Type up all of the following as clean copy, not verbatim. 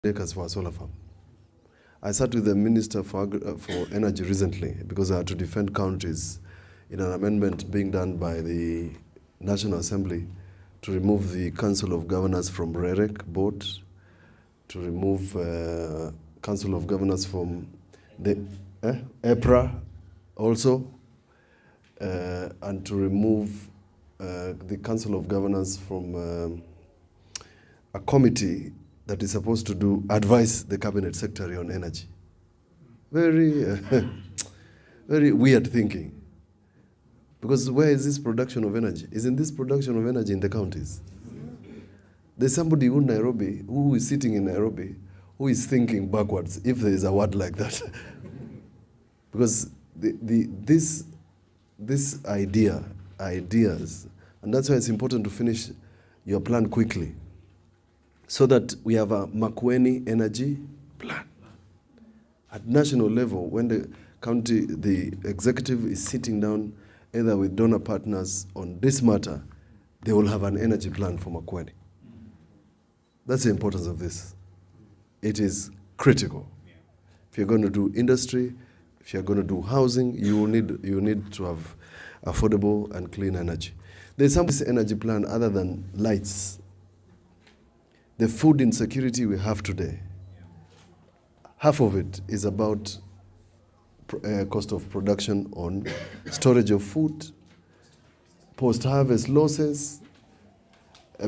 acres for a solar farm. I sat with the Minister for Energy recently because I had to defend counties in an amendment being done by the National Assembly to remove the Council of Governors from REREC board, to remove Council of Governors from the EPRA also, and to remove the Council of Governors from a committee that is supposed to advise the Cabinet Secretary on energy. Very, very weird thinking. Because where is this production of energy? Isn't this production of energy in the counties? There's somebody in Nairobi, who is sitting in Nairobi, who is thinking backwards, if there is a word like that. Because this ideas, and that's why it's important to finish your plan quickly, so that we have a Makueni energy plan. At national level, when the executive is sitting down either with donor partners on this matter, they will have an energy plan for Makueni. That's the importance of this. It is critical. If you're going to do industry, if you're going to do housing, you need to have affordable and clean energy. There's some energy plan other than lights. The food insecurity we have today, half of it is about cost of production on storage of food, post-harvest losses,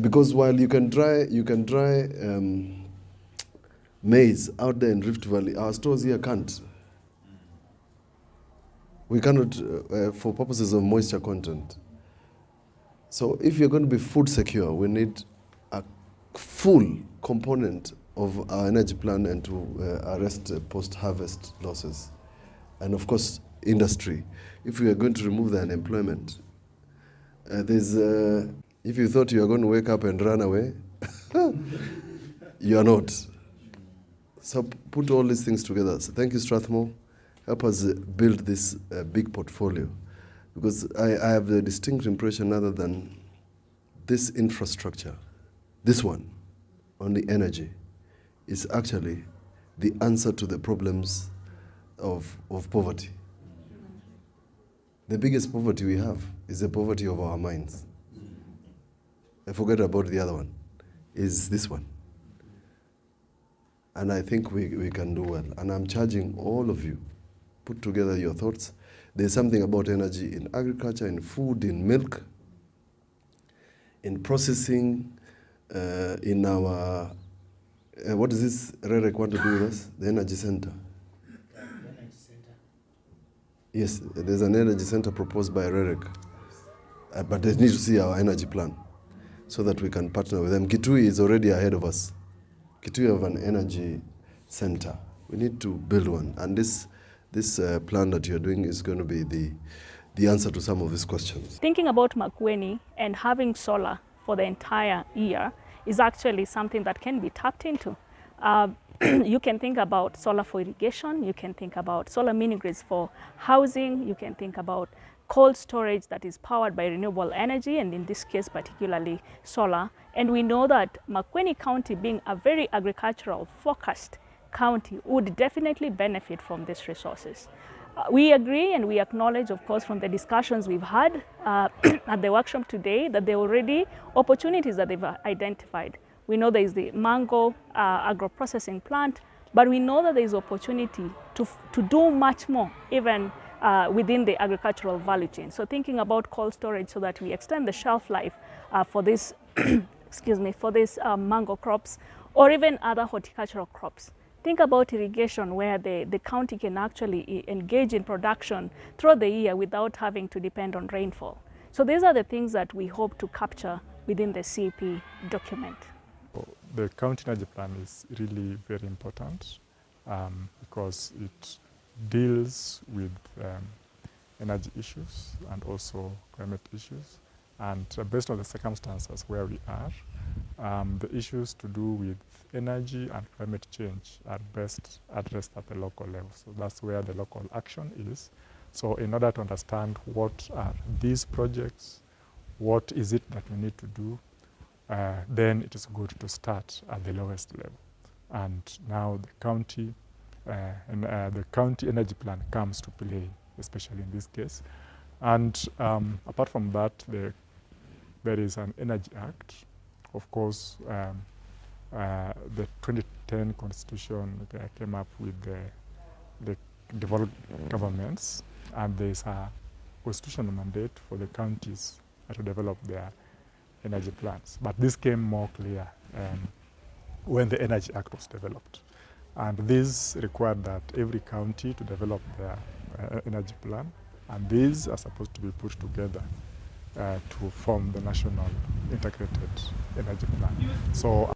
because while you can dry maize out there in Rift Valley, our stores here can't. We cannot, for purposes of moisture content. So if you're going to be food secure, we need a full component of our energy plan and to arrest post-harvest losses. And of course, industry. If we are going to remove the unemployment, if you thought you are going to wake up and run away, you are not. So put all these things together. So thank you, Strathmore. Help us build this big portfolio. Because I have the distinct impression, other than this infrastructure, this one, on the energy, is actually the answer to the problems of poverty. The biggest poverty we have is the poverty of our minds. I forget about the other one, is this one. And I think we can do well. And I'm charging all of you, put together your thoughts. There's something about energy in agriculture, in food, in milk, in processing, in our, what does this REREC want to do with us? The energy center. Yes, there's an energy center proposed by REREC, but they need to see our energy plan so that we can partner with them. Kitui is already ahead of us. Kitui have an energy center. We need to build one, and this plan that you're doing is going to be the answer to some of these questions. Thinking about Makueni and having solar for the entire year is actually something that can be tapped into. You can think about solar for irrigation, you can think about solar mini-grids for housing, you can think about cold storage that is powered by renewable energy, and in this case particularly solar. And we know that Makueni County, being a very agricultural focused county, would definitely benefit from these resources. We agree and we acknowledge, of course, from the discussions we've had at the workshop today, that there are already opportunities that they've identified. We know there is the mango agro-processing plant, but we know that there is opportunity to do much more, even within the agricultural value chain. So thinking about cold storage so that we extend the shelf life for this, excuse me, for these mango crops, or even other horticultural crops. Think about irrigation, where the county can actually engage in production throughout the year without having to depend on rainfall. So these are the things that we hope to capture within the CEP document. The county energy plan is really very important because it deals with energy issues and also climate issues. And based on the circumstances where we are, the issues to do with energy and climate change are best addressed at the local level. So that's where the local action is. So in order to understand what are these projects, what is it that we need to do, then it is good to start at the lowest level. and now the county the county energy plan comes to play, especially in this case. And apart from that, there is an Energy Act. Of course, the 2010 Constitution came up with the devolved governments, and there is a constitutional mandate for the counties to develop their energy plans. But this came more clear when the Energy Act was developed. And this required that every county to develop their energy plan, and these are supposed to be put together to form the national integrated energy plan. So